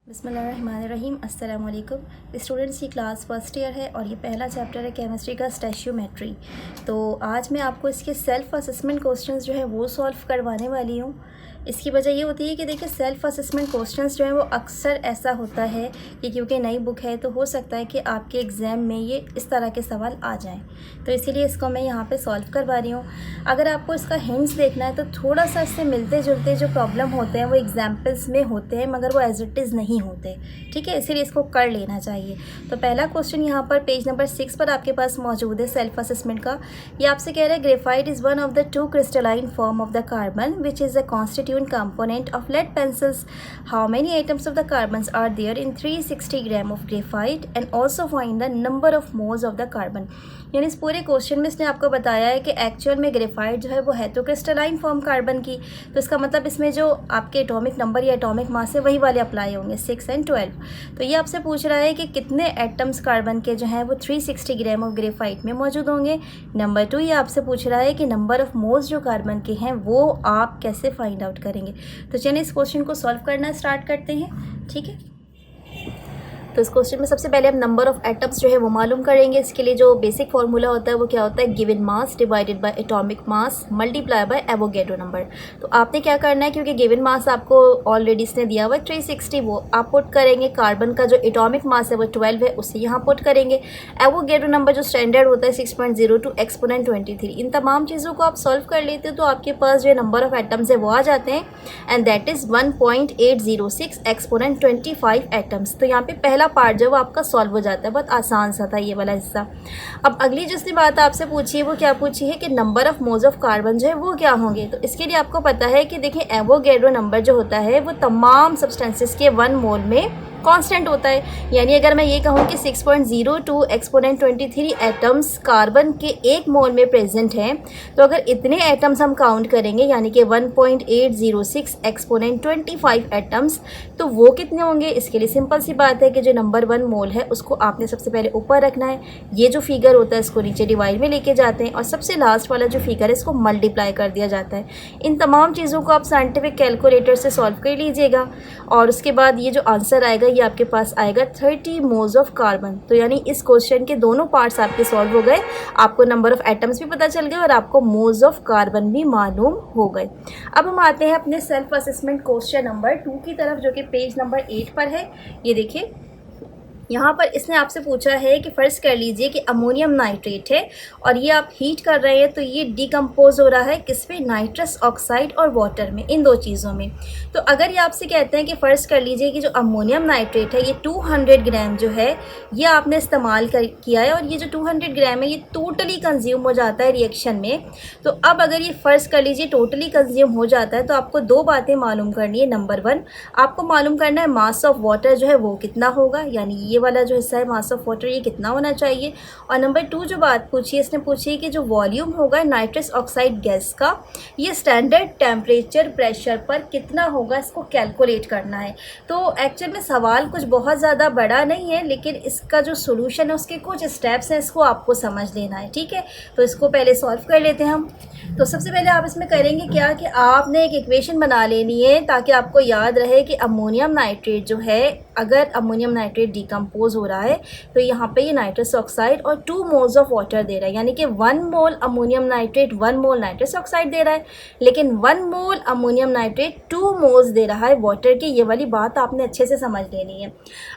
बिस्मिल्लाहिर्रहमानिर्रहीम अस्सलाम वालेकुम स्टूडेंट्स की क्लास फर्स्ट ईयर है और ये पहला चैप्टर है केमिस्ट्री का स्टैचियोमेट्री। तो आज मैं आपको इसके सेल्फ़ असेसमेंट क्वेश्चंस जो है वो सॉल्व करवाने वाली हूँ। इसकी वजह ये होती है कि देखिए सेल्फ़ असेसमेंट क्वेश्चंस जो है वो अक्सर ऐसा होता है कि क्योंकि नई बुक है तो हो सकता है कि आपके एग्ज़ाम में ये इस तरह के सवाल आ जाएं, तो इसीलिए इसको मैं यहाँ पे सॉल्व करवा रही हूँ। अगर आपको इसका हिंट्स देखना है तो थोड़ा सा इससे मिलते जुलते जो प्रॉब्लम होते हैं वो एग्जाम्पल्स में होते हैं, मगर वो एज इट इज़ नहीं होते, ठीक है, इसीलिए इसको कर लेना चाहिए। तो पहला क्वेश्चन यहाँ पर पेज नंबर 6 पर आपके पास मौजूद है सेल्फ असेसमेंट का। ये आपसे कह रहा है graphite is one of the two crystalline form of the carbon which is a constituent component of lead pencils. How many atoms of the carbons are there in 360 gram of graphite and also find the number of moles of the carbon. यानी इस पूरे question में इसने आपको बताया है कि actual में ग्रेफाइट जो है वो है तो क्रिस्टलाइन फॉर्म कार्बन की, तो इसका मतलब इसमें जो आपके एटॉमिक नंबर या एटॉमिक मास है वही वाले अप्लाई होंगे 6 और 12। तो ये आपसे पूछ रहा है कि कितने एटम्स कार्बन के जो हैं वो 360 ग्राम ऑफ ग्रेफाइट में मौजूद होंगे। नंबर 2 ये आपसे पूछ रहा है कि नंबर ऑफ मोल्स जो कार्बन के हैं वो आप कैसे फाइंड आउट करेंगे। तो चलिए इस क्वेश्चन को सॉल्व करना स्टार्ट करते हैं, ठीक है। तो इस क्वेश्चन में सबसे पहले हम नंबर ऑफ एटम्स जो है वो मालूम करेंगे। इसके लिए जो बेसिक फार्मूला होता है वो क्या होता है, given mass divided by atomic mass multiply by Avogadro number. तो आपने क्या करना है, क्योंकि गिवन मास आपको ऑलरेडी इसने दिया हुआ है 360, वो आप पुट करेंगे। कार्बन का जो एटॉमिक मास है वो 12 है, उसे यहाँ पुट करेंगे। एवोगैड्रो नंबर जो स्टैंडर्ड होता है 6.02 एक्सपोनेंट 23। इन तमाम चीज़ों को आप सॉल्व कर लेते हो तो आपके पास जो नंबर ऑफ एटम्स है वो आ जाते हैं, and that is 1.806 exponent 25 atoms. तो यहाँ पे पहला पार्ट जो वो आपका सॉल्व हो जाता है, बहुत आसान सा था ये वाला हिस्सा। अब अगली जिसने बात आपसे पूछी है वो क्या पूछी है कि number of moles of carbon जो है वो क्या होंगे। तो इसके लिए आपको पता है कि देखिए एवोगैड्रो नंबर जो होता है वो तमाम सब्सटेंसेस के 1 मोल में कांस्टेंट होता है। यानी अगर मैं ये कहूँ कि 6.02 एक्सपोनेंट 23 एटम्स कार्बन के 1 मोल में प्रेजेंट हैं, तो अगर इतने एटम्स हम काउंट करेंगे यानी कि 1.806 एक्सपोनेंट 25 एटम्स, तो वो कितने होंगे। इसके लिए सिंपल सी बात है कि जो नंबर 1 मोल है उसको आपने सबसे पहले ऊपर रखना है, ये जो फिगर होता है इसको नीचे डिवाइड में लेके जाते हैं, और सबसे लास्ट वाला जो फिगर है इसको मल्टीप्लाई कर दिया जाता है। इन तमाम चीज़ों को आप साइंटिफिक कैलकुलेटर से सॉल्व कर लीजिएगा, और उसके बाद ये जो आंसर आएगा ये आपके पास आएगा 30 मोल्स ऑफ कार्बन। तो यानी इस क्वेश्चन के दोनों पार्ट्स आपके सॉल्व हो गए, आपको नंबर ऑफ एटम्स भी पता चल गए और आपको मोल्स ऑफ कार्बन भी मालूम हो गए। अब हम आते हैं अपने सेल्फ असेसमेंट क्वेश्चन नंबर 2 की तरफ, जो कि पेज नंबर 8 पर है। ये देखिए यहाँ पर इसने आपसे पूछा है कि फ़र्ज़ कर लीजिए कि अमोनियम नाइट्रेट है और ये आप हीट कर रहे हैं, तो ये डिकम्पोज हो रहा है किस में, नाइट्रस ऑक्साइड और वाटर में, इन दो चीज़ों में। तो अगर ये आपसे कहते हैं कि फ़र्ज़ कर लीजिए कि जो अमोनियम नाइट्रेट है ये 200 ग्राम जो है ये आपने इस्तेमाल किया है, और ये जो 200 ग्राम है ये टोटली कंज्यूम हो जाता है रिएक्शन में। तो अब अगर ये फ़र्ज़ कर लीजिए टोटली कंज्यूम हो जाता है तो आपको दो बातें मालूम करनी है। नंबर 1 आपको मालूम करना है मास ऑफ वाटर जो है वो कितना होगा, यानी ये वाला जो हिस्सा है मास ऑफ वाटर ये कितना होना चाहिए। और नंबर 2 जो बात पूछी है इसने पूछी है कि जो वॉल्यूम होगा नाइट्रस ऑक्साइड गैस का ये स्टैंडर्ड टेम्परेचर प्रेशर पर कितना होगा, इसको कैलकुलेट करना है। तो एक्चुअल में सवाल कुछ बहुत ज़्यादा बड़ा नहीं है, लेकिन इसका जो सोल्यूशन है उसके कुछ स्टेप्स हैं, इसको आपको समझ लेना है, ठीक है। तो इसको पहले सॉल्व कर लेते हैं हम। तो सबसे पहले आप इसमें करेंगे क्या कि आपने एक इक्वेशन बना लेनी है ताकि आपको याद रहे कि अमोनियम नाइट्रेट जो है, अगर अमोनियम नाइट्रेट डिकम्पोज हो रहा है तो यहाँ पे ये नाइट्रस ऑक्साइड और 2 मोल्स ऑफ वाटर दे रहा है, यानी कि 1 मोल अमोनियम नाइट्रेट 1 मोल नाइट्रस ऑक्साइड दे रहा है, लेकिन 1 मोल अमोनियम नाइट्रेट 2 मोल्स दे रहा है वाटर की। ये वाली बात आपने अच्छे से समझ लेनी है।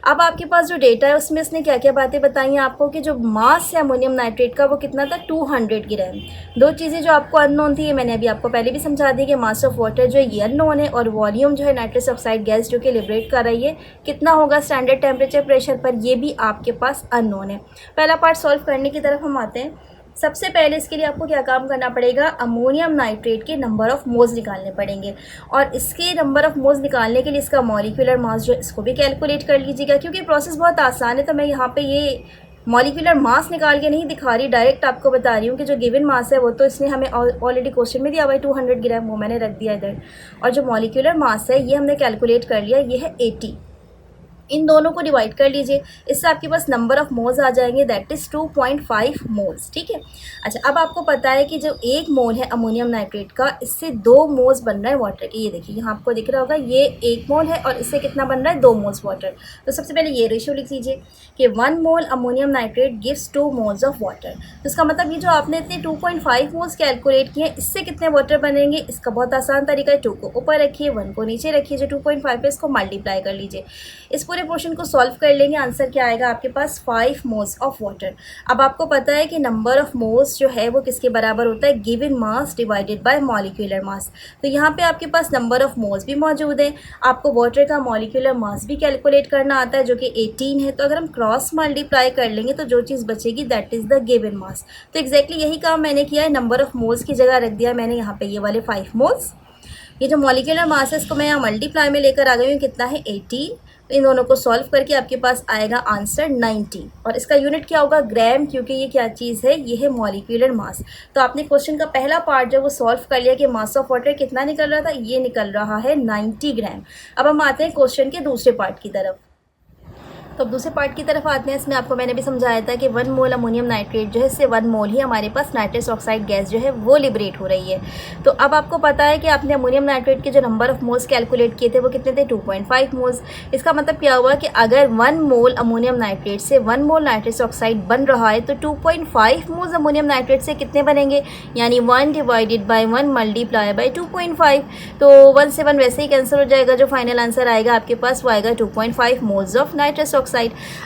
अब आपके पास जो डेटा है उसमें इसने क्या क्या बातें बताई हैं आपको कि जो मास है अमोनियम नाइट्रेट का वो कितना था, 200 ग्राम। दो चीज़ें जो आपको अननोन थी, ये मैंने अभी आपको पहले भी समझा दी कि मास ऑफ वाटर जो है ये अननोन है, और वॉल्यूम जो है नाइट्रस ऑक्साइड गैस जो कि लिबरेट कर रही है कितना होगा स्टैंडर्ड टेम्परेचर प्रेशर पर, ये भी आपके पास अननोन है। पहला पार्ट सॉल्व करने की तरफ हम आते हैं। सबसे पहले इसके लिए आपको क्या काम करना पड़ेगा, अमोनियम नाइट्रेट के नंबर ऑफ मोल्स निकालने पड़ेंगे, और इसके नंबर ऑफ मोल्स निकालने के लिए इसका मॉलिक्यूलर मास जो है इसको भी कैलकुलेट कर लीजिएगा। क्योंकि प्रोसेस बहुत आसान है तो मैं यहाँ पे ये मॉलिक्यूलर मास निकाल के नहीं दिखा रही, डायरेक्ट आपको बता रही हूँ कि जो गिवन मास है वो तो इसने हमें ऑलरेडी क्वेश्चन में दिया हुआ है 200 ग्राम, वो मैंने रख दिया इधर। और जो मॉलिक्यूलर मास है ये हमने कैलकुलेट कर लिया, ये है 80। इन दोनों को डिवाइड कर लीजिए, इससे आपके पास नंबर ऑफ मोल्स आ जाएंगे, दैट इज़ 2.5 मोल्स। ठीक है। अच्छा, अब आपको पता है कि जो 1 मोल है अमोनियम नाइट्रेट का, इससे 2 मोल्स बन रहा है वाटर के। ये देखिए यहाँ आपको दिख रहा होगा, ये 1 मोल है और इससे कितना बन रहा है, 2 मोल्स वाटर। तो सबसे पहले ये रेशियो लिख लीजिए कि 1 mole ammonium nitrate gives 2 moles of water. तो इसका मतलब ये जो आपने इतने 2.5 मोल्स कैलकुलेट किए हैं, इससे कितने वाटर बनेंगे, इसका बहुत आसान तरीका है, 2 को ऊपर रखिए, 1 को नीचे रखिए, जो 2.5 है इसको मल्टीप्लाई कर लीजिए। इस पूरे पोर्शन को सॉल्व कर लेंगे, आंसर क्या आएगा आपके पास, 5 मोल्स ऑफ वाटर। अब आपको पता है कि नंबर ऑफ मोल्स जो है वो किसके बराबर होता है, given mass divided by molecular mass. तो यहाँ पे आपके पास नंबर ऑफ मोल्स भी मौजूद है, आपको वाटर का मॉलिक्यूलर मास भी कैलकुलेट करना आता है जो कि 18 है। तो अगर हम क्रॉस मल्टीप्लाई कर लेंगे तो जो चीज़ बचेगी that is the given mass. तो एग्जैक्टली यही काम मैंने किया है, नंबर ऑफ मोल्स की जगह रख दिया मैंने यहाँ पे ये वाले 5 मोल्स। ये जो मॉलिक्यूलर मास है इसको मैं यहाँ मल्टीप्लाई में लेकर आ गई हूँ, कितना है 18। तो इन दोनों को सॉल्व करके आपके पास आएगा आंसर 90, और इसका यूनिट क्या होगा, ग्राम, क्योंकि ये क्या चीज़ है, ये है मॉलिक्यूलर मास। तो आपने क्वेश्चन का पहला पार्ट जो वो सॉल्व कर लिया कि मास ऑफ वाटर कितना निकल रहा था, ये निकल रहा है 90 ग्राम। अब हम आते हैं क्वेश्चन के दूसरे पार्ट की तरफ। तो अब दूसरे पार्ट की तरफ आते हैं। इसमें आपको मैंने भी समझाया था कि 1 मोल अमोनियम नाइट्रेट जो है, इससे 1 मोल ही हमारे पास नाइट्रस ऑक्साइड गैस जो है वो लिबरेट हो रही है। तो अब आपको पता है कि आपने अमोनियम नाइट्रेट के जो नंबर ऑफ मोल्स कैलकुलेट किए थे वो कितने थे, 2.5 मोल्स। इसका मतलब क्या हुआ कि अगर 1 मोल अमोनियम नाइट्रेट से 1 मोल नाइट्रस ऑक्साइड बन रहा है तो 2.5 मोल्स अमोनियम नाइट्रेट से कितने बनेंगे, यानी 1 डिवाइडेड बाई 1 मल्टीप्लाई बाई 2.5। तो 1 से 1 वैसे ही कैंसिल हो जाएगा, जो फाइनल आंसर आएगा आपके पास वो आएगा 2.5 मोल्स ऑफ नाइट्रस ऑक्साइड।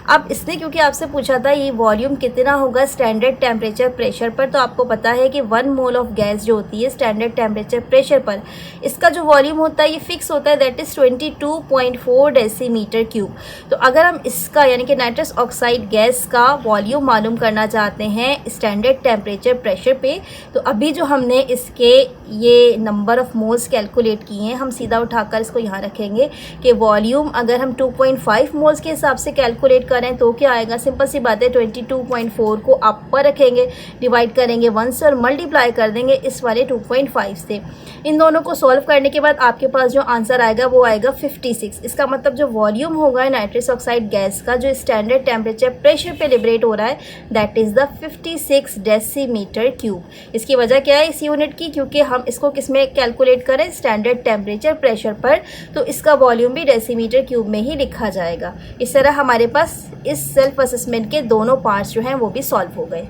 अब इसने क्योंकि आपसे पूछा था ये वॉल्यूम कितना होगा स्टैंडर्ड टेम्परेचर प्रेशर पर, तो आपको पता है कि 1 मोल ऑफ गैस जो होती है स्टैंडर्ड टेम्परेचर प्रेशर पर, इसका जो वॉल्यूम होता है ये फिक्स होता है, दैट इज़ 22.4 डेसीमीटर क्यूब। तो अगर हम इसका यानी कि नाइट्रस ऑक्साइड गैस का वॉल्यूम मालूम करना चाहते हैं स्टैंडर्ड टेम्परेचर प्रेशर पे, तो अभी जो हमने इसके ये नंबर ऑफ मोल्स कैलकुलेट किए हैं, हम सीधा उठाकर इसको यहाँ रखेंगे कि वॉल्यूम अगर हम 2.5 मोल्स के हिसाब से कैलकुलेट करें तो क्या आएगा, सिंपल सी बात है, 22.4 को आप पर रखेंगे, डिवाइड करेंगे 1 से और मल्टीप्लाई कर देंगे इस वाले 2.5 से। इन दोनों को सॉल्व करने के बाद आपके पास जो आंसर आएगा वो आएगा 56। इसका मतलब जो वॉल्यूम होगा नाइट्रस ऑक्साइड गैस का जो स्टैंडर्ड टेम्परेचर प्रेशर पे लिबरेट हो रहा है, that is the 56 decimetre cube. इसकी वजह क्या है इस यूनिट की, क्योंकि हम इसको किस में कैलकुलेट करें, स्टैंडर्ड टेम्परेचर प्रेशर पर, तो इसका वॉल्यूम भी डेसीमीटर क्यूब में ही लिखा जाएगा। इस तरह हमारे पास इस सेल्फ असेसमेंट के दोनों पार्ट्स जो हैं वो भी सॉल्व हो गए।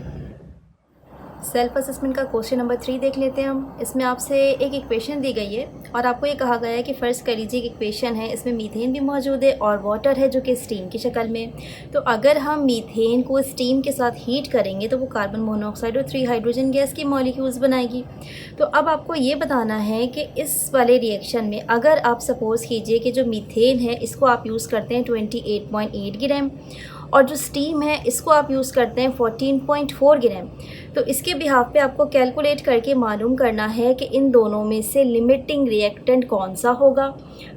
सेल्फ असेसमेंट का क्वेश्चन नंबर 3 देख लेते हैं हम। इसमें आपसे एक इक्वेशन दी गई है और आपको ये कहा गया है कि फ़र्ज़ कर लीजिए एक इक्वेशन है, इसमें मीथेन भी मौजूद है और वाटर है जो कि स्टीम की शक्ल में। तो अगर हम मीथेन को स्टीम के साथ हीट करेंगे तो वो कार्बन मोनोऑक्साइड और 3 हाइड्रोजन गैस की मॉलिक्यूल्स बनाएगी। तो अब आपको ये बताना है कि इस वाले रिएक्शन में अगर आप सपोज़ कीजिए कि जो मीथेन है इसको आप यूज़ करते हैं 28.8 ग्राम और जो स्टीम है इसको आप यूज़ करते हैं 14.4 ग्राम, तो इसके बिहाफ पे आपको कैलकुलेट करके मालूम करना है कि इन दोनों में से लिमिटिंग रिएक्टेंट कौन सा होगा।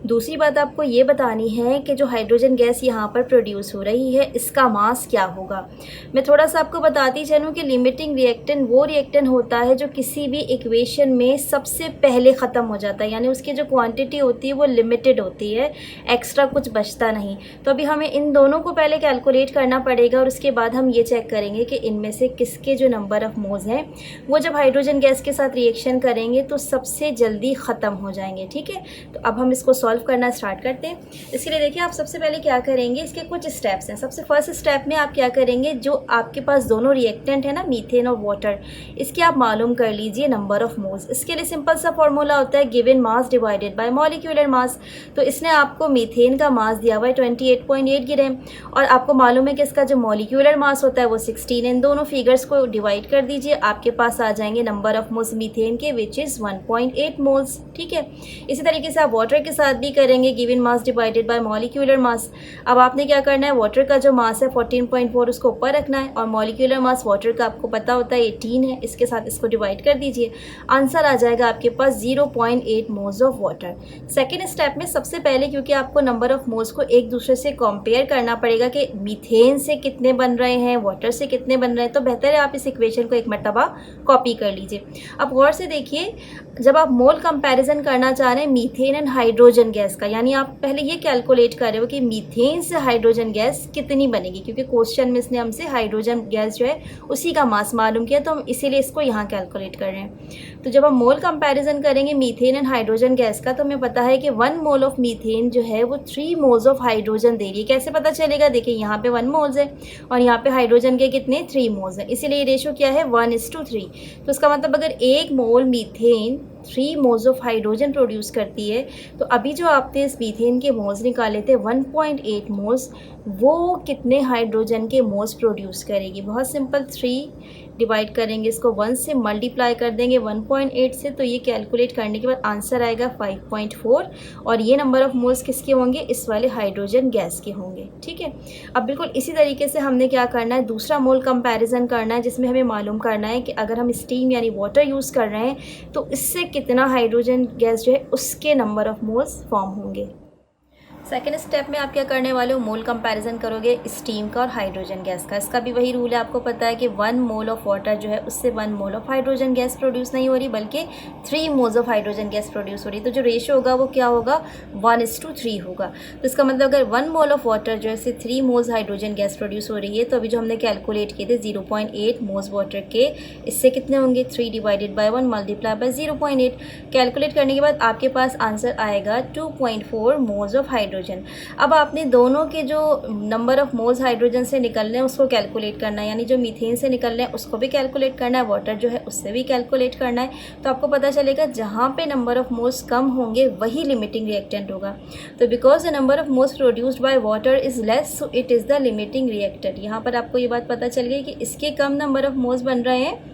दूसरी बात आपको ये बतानी है कि जो हाइड्रोजन गैस यहाँ पर प्रोड्यूस हो रही है इसका मास क्या होगा। मैं थोड़ा सा आपको बताती चलूँ कि लिमिटिंग रिएक्टेंट वो रिएक्टेंट होता है जो किसी भी इक्वेशन में सबसे पहले ख़त्म हो जाता है, यानी उसकी जो क्वांटिटी होती है वो लिमिटेड होती है, एक्स्ट्रा कुछ बचता नहीं। तो अभी हमें इन दोनों को पहले कैलकुलेट करना पड़ेगा और उसके बाद हम ये चेक करेंगे कि इनमें से किसके जो नंबर ऑफ मोल्स हैं वो जब हाइड्रोजन गैस के साथ रिएक्शन करेंगे तो सबसे जल्दी ख़त्म हो जाएंगे। ठीक है, तो अब हम इसको सॉल्व करना स्टार्ट करते हैं। इसके लिए देखिए आप सबसे पहले क्या करेंगे, इसके कुछ स्टेप्स हैं। सबसे फर्स्ट स्टेप में आप क्या करेंगे, जो आपके पास दोनों रिएक्टेंट है ना मीथेन और वाटर, इसके आप मालूम कर लीजिए नंबर ऑफ मोल्स। इसके लिए सिंपल सा फॉर्मूला होता है given mass divided by molecular mass. तो इसने आपको मीथेन का मास दिया हुआ है 28.8 ग्राम और आपको मालूम है कि इसका जो मॉलिक्यूलर मास होता है वो 16। इन दोनों फिगर्स को डिवाइड कर दीजिए, आपके पास आ जाएंगे नंबर ऑफ मोल्स मीथेन के विच इज़ 1.8 मोल्स। ठीक है, इसी तरीके से आप वाटर के साथ भी करेंगे given mass divided by molecular mass. अब आपने क्या करना है, वाटर का जो मास है 14.4 उसको ऊपर रखना है और मॉलिक्यूलर मास वाटर का आपको पता होता है 18 है, इसके साथ इसको डिवाइड कर दीजिए, आंसर आ जाएगा आपके पास 0.8 moles of water. Second step में सबसे पहले क्योंकि आपको नंबर ऑफ मोल्स को एक दूसरे से कंपेयर करना पड़ेगा कि मीथेन से कितने बन रहे हैं, वाटर से कितने बन रहे हैं, तो बेहतर है आप इस इक्वेशन को एक मरतबा कॉपी कर लीजिए। अब गौर से देखिए, जब आप मोल कंपैरिजन करना चाह रहे हैं मीथेन एंड हाइड्रोजन गैस का, यानी आप पहले ये कैलकुलेट कर रहे हो कि मीथेन से हाइड्रोजन गैस कितनी बनेगी, क्योंकि क्वेश्चन में इसने हमसे हाइड्रोजन गैस जो है उसी का मास मालूम किया, तो हम इसीलिए इसको यहाँ कैलकुलेट कर रहे हैं। तो जब हम मोल कंपैरिजन करेंगे मीथेन एंड हाइड्रोजन गैस का, तो हमें पता है कि 1 मोल ऑफ मीथेन जो है वो 3 मोल्स ऑफ हाइड्रोजन दे रही है। कैसे पता चलेगा, देखिए यहाँ पे 1 मोल्स है और यहाँ पे हाइड्रोजन के कितने 3 मोल्स हैं, इसीलिए रेशो क्या है 1:3। तो इसका मतलब अगर 1 mole methane 3 moles of hydrogen produce करती है, तो अभी जो आपने इस मीथेन के मोल्स निकाले थे 1.8 मोल्स, वो कितने हाइड्रोजन के मोल्स प्रोड्यूस करेगी। बहुत सिंपल, 3 डिवाइड करेंगे इसको 1 से, मल्टीप्लाई कर देंगे 1.8 से, तो ये कैलकुलेट करने के बाद आंसर आएगा 5.4 और ये नंबर ऑफ मोल्स किसके होंगे, इस वाले हाइड्रोजन गैस के होंगे। ठीक है, अब बिल्कुल इसी तरीके से हमने क्या करना है, दूसरा मोल कंपैरिजन करना है, जिसमें हमें मालूम करना है कि अगर हम स्टीम यानी वाटर यूज़ कर रहे हैं तो इससे कितना हाइड्रोजन गैस जो है उसके नंबर ऑफ मोल्स फॉर्म होंगे। सेकेंड स्टेप में आप क्या करने वाले हो, मोल कंपैरिजन करोगे स्टीम का और हाइड्रोजन गैस का। इसका भी वही रूल है, आपको पता है कि 1 मोल ऑफ वाटर जो है उससे 1 mole of hydrogen gas produce नहीं हो रही, बल्कि 3 moles of hydrogen gas produce हो रही। तो जो रेशियो होगा वो क्या होगा, 1:3 होगा। तो इसका मतलब अगर 1 मोल ऑफ वाटर जो है इससे 3 मोल्स हाइड्रोजन गैस प्रोड्यूस हो रही है, तो अभी जो हमने कैलकुलेट किए थे 0.8 मोल्स वाटर के, इससे कितने होंगे 3 divided by 1 multiply by 0.8। Calculate करने के बाद आपके पास आंसर आएगा 2.4 मोल्स ऑफ हाइड्रोजन। अब आपने दोनों के जो नंबर ऑफ मोल्स हाइड्रोजन से निकलने हैं उसको कैलकुलेट करना है, यानी जो मीथेन से निकल रहे हैं उसको भी कैलकुलेट करना है, वाटर जो है उससे भी कैलकुलेट करना है। तो आपको पता चलेगा जहाँ पे नंबर ऑफ मोल्स कम होंगे वही लिमिटिंग रिएक्टेंट होगा। तो because the number of moles produced by water is less, so it is the limiting reactant. यहाँ पर आपको ये बात पता चल गई कि इसके कम नंबर ऑफ मोल्स बन रहे हैं,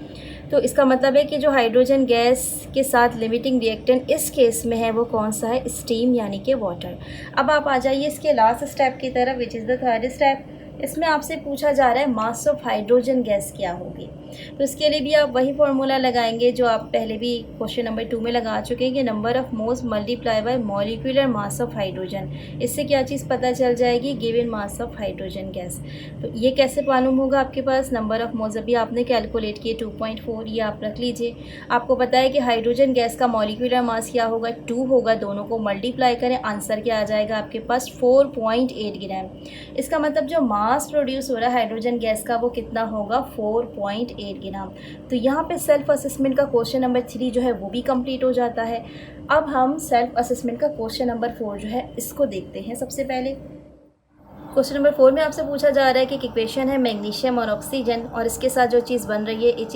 तो इसका मतलब है कि जो हाइड्रोजन गैस के साथ लिमिटिंग रिएक्टेंट इस केस में है वो कौन सा है, स्टीम यानी कि वाटर। अब आप आ जाइए इसके लास्ट स्टेप की तरफ, which is the third step. इसमें आपसे पूछा जा रहा है मास ऑफ हाइड्रोजन गैस क्या होगी। तो इसके लिए भी आप वही फार्मूला लगाएंगे जो आप पहले भी क्वेश्चन नंबर 2 में लगा चुके हैं कि number of moles multiply by molecular mass of hydrogen. इससे क्या चीज़ पता चल जाएगी, given mass of hydrogen gas. तो ये कैसे मालूम होगा आपके पास, नंबर ऑफ मोल्स अभी आपने कैलकुलेट किए 2.4, ये आप रख लीजिए। आपको पता है कि हाइड्रोजन गैस का मॉलिक्यूलर मास क्या होगा, 2 होगा। दोनों को मल्टीप्लाई करें, आंसर क्या आ जाएगा आपके पास 4.8 ग्राम। इसका मतलब जो मास प्रोड्यूस हो रहा है हाइड्रोजन गैस का वो कितना होगा, 4.8 ग्राम। तो यहाँ पे सेल्फ असेसमेंट का क्वेश्चन नंबर 3 जो है वो भी कंप्लीट हो जाता है। अब हम सेल्फ असेसमेंट का क्वेश्चन नंबर 4 जो है इसको देखते हैं। सबसे पहले क्वेश्चन नंबर 4 में आपसे पूछा जा रहा है कि एक इक्वेशन है मैग्नीशियम और ऑक्सीजन, और इसके साथ जो चीज़ बन रही है ये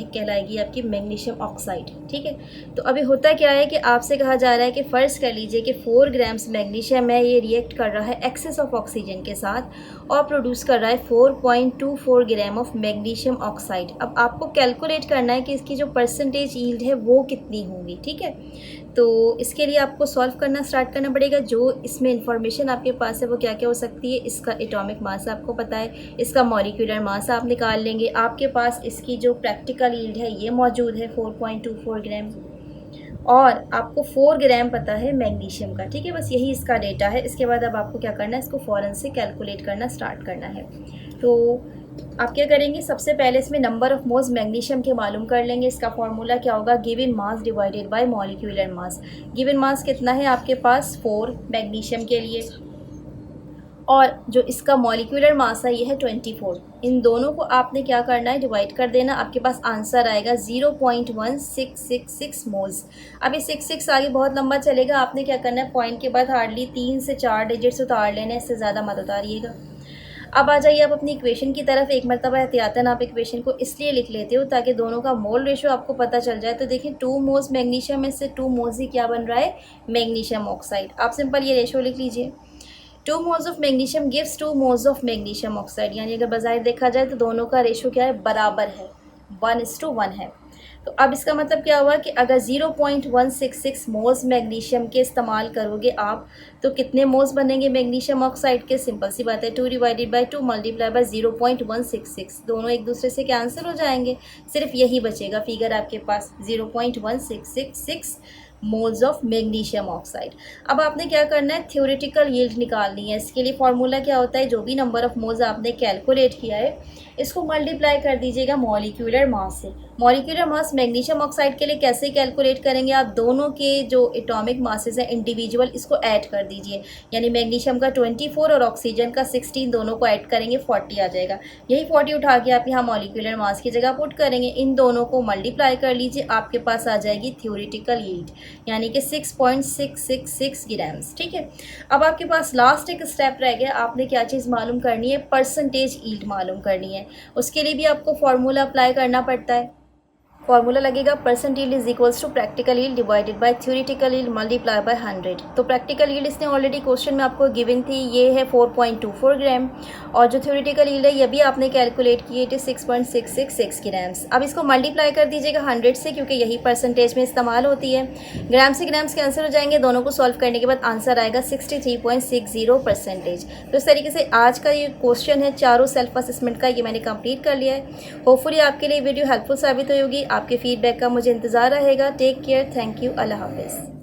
कहलाएगी आपकी मैग्नीशियम ऑक्साइड। ठीक है, तो अभी होता क्या है कि आपसे कहा जा रहा है कि फ़र्ज़ कर लीजिए कि 4 ग्राम्स मैग्नीशियम है, ये रिएक्ट कर रहा है एक्सेस ऑफ ऑक्सीजन के साथ और प्रोड्यूस कर रहा है 4.24 ग्राम ऑफ मैग्नीशियम ऑक्साइड। अब आपको कैलकुलेट करना है कि इसकी जो परसेंटेज यील्ड है वो कितनी होगी। ठीक है, तो इसके लिए आपको सॉल्व करना स्टार्ट करना पड़ेगा। जो इसमें इंफॉर्मेशन आपके पास है वो क्या क्या हो सकती है, इसका एटॉमिक मास आपको पता है, इसका मॉलिक्यूलर मास आप निकाल लेंगे, आपके पास इसकी जो प्रैक्टिकल यील्ड है ये मौजूद है 4.24 ग्राम, और आपको 4 ग्राम पता है मैग्नीशियम का। ठीक है, बस यही इसका डेटा है। इसके बाद अब आपको क्या करना है, इसको फ़ौरन से कैलकुलेट करना स्टार्ट करना है। तो आप क्या करेंगे, सबसे पहले इसमें नंबर ऑफ मोल्स मैग्नीशियम के मालूम कर लेंगे। इसका फॉर्मूला क्या होगा, given mass divided by molecular mass. Given mass कितना है आपके पास 4 मैग्नीशियम के लिए, और जो इसका मॉलिक्यूलर मास है ये है 24। इन दोनों को आपने क्या करना है, डिवाइड कर देना। आपके पास आंसर आएगा 0.1666 मोल्स। अब ये 66 आगे बहुत लंबा चलेगा, आपने क्या करना है, पॉइंट के बाद हार्डली 3 से 4 डिजिट्स उतार लेने, इससे ज़्यादा मत उतारिएगा। अब आ जाइए आप अपनी इक्वेशन की तरफ। एक मरतबा एहतियातन आप इक्वेशन को इसलिए लिख लेते हो ताकि दोनों का मोल रेशो आपको पता चल जाए। तो देखिए 2 मोल्स मैग्नीशियम में से 2 मोल्स ही क्या बन रहा है, मैग्नीशियम ऑक्साइड। आप सिंपल ये रेशो लिख लीजिए, 2 moles of magnesium gives 2 moles of magnesium oxide. यानी अगर बाज़ाहिर देखा जाए तो दोनों का रेशो क्या है, बराबर है, 1:1 है। तो अब इसका मतलब क्या हुआ कि अगर 0.166 मोल्स मैग्नीशियम के इस्तेमाल करोगे आप, तो कितने मोल्स बनेंगे मैग्नीशियम ऑक्साइड के, सिंपल सी बात है, 2 डिवाइडेड बाई 2 मल्टीप्लाई बाई 0.166। दोनों एक दूसरे से कैंसिल हो जाएंगे, सिर्फ यही बचेगा फिगर आपके पास 0.1666 मोल्स ऑफ मैग्नीशियम ऑक्साइड। अब आपने क्या करना है, थ्योरेटिकल यील्ड निकालनी है। इसके लिए फॉर्मूला क्या होता है, जो भी नंबर ऑफ मोल्स आपने कैलकुलेट किया है इसको मल्टीप्लाई कर दीजिएगा मॉलिक्यूलर मास से। मॉलिक्यूलर मास मैग्नीशियम ऑक्साइड के लिए कैसे कैलकुलेट करेंगे, आप दोनों के जो एटॉमिक मासेस हैं इंडिविजुअल इसको ऐड कर दीजिए, यानी मैग्नीशियम का 24 और ऑक्सीजन का 16, दोनों को ऐड करेंगे 40 आ जाएगा। यही 40 उठा के आप यहाँ मॉलिक्यूलर मास की जगह पुट करेंगे, इन दोनों को मल्टीप्लाई कर लीजिए, आपके पास आ जाएगी थ्योरेटिकल यील्ड यानी कि 6.666 ग्राम्स। ठीक है, अब आपके पास लास्ट एक स्टेप रह गया, आपने क्या चीज़ मालूम करनी है, परसेंटेज यील्ड मालूम करनी है। उसके लिए भी आपको फॉर्मूला अप्लाई करना पड़ता है। फॉर्मूला लगेगा percent yield is equals to practical yield divided by theoretical yield multiply by 100। तो प्रैक्टिकल यील्ड इसने ऑलरेडी क्वेश्चन में आपको गिवन थी, ये है 4.24 ग्राम, और जो थ्योरेटिकल यील्ड है ये भी आपने कैलकुलेट की, इट इज 6.666 ग्राम्स। अब इसको मल्टीप्लाई कर दीजिएगा 100 से, क्योंकि यही परसेंटेज में इस्तेमाल होती है। ग्राम से ग्राम्स कैंसिल हो जाएंगे, दोनों को सॉल्व करने के बाद आंसर आएगा 63.60%। तो इस तरीके से आज का ये क्वेश्चन है चारों सेल्फ असेसमेंट का, ये मैंने कंप्लीट कर लिया है। होपफुली आपके लिए वीडियो हेल्पफुल साबित हुई होगी। आपके फीडबैक का मुझे इंतज़ार रहेगा। टेक केयर, थैंक यू, अल्लाह हाफिज़।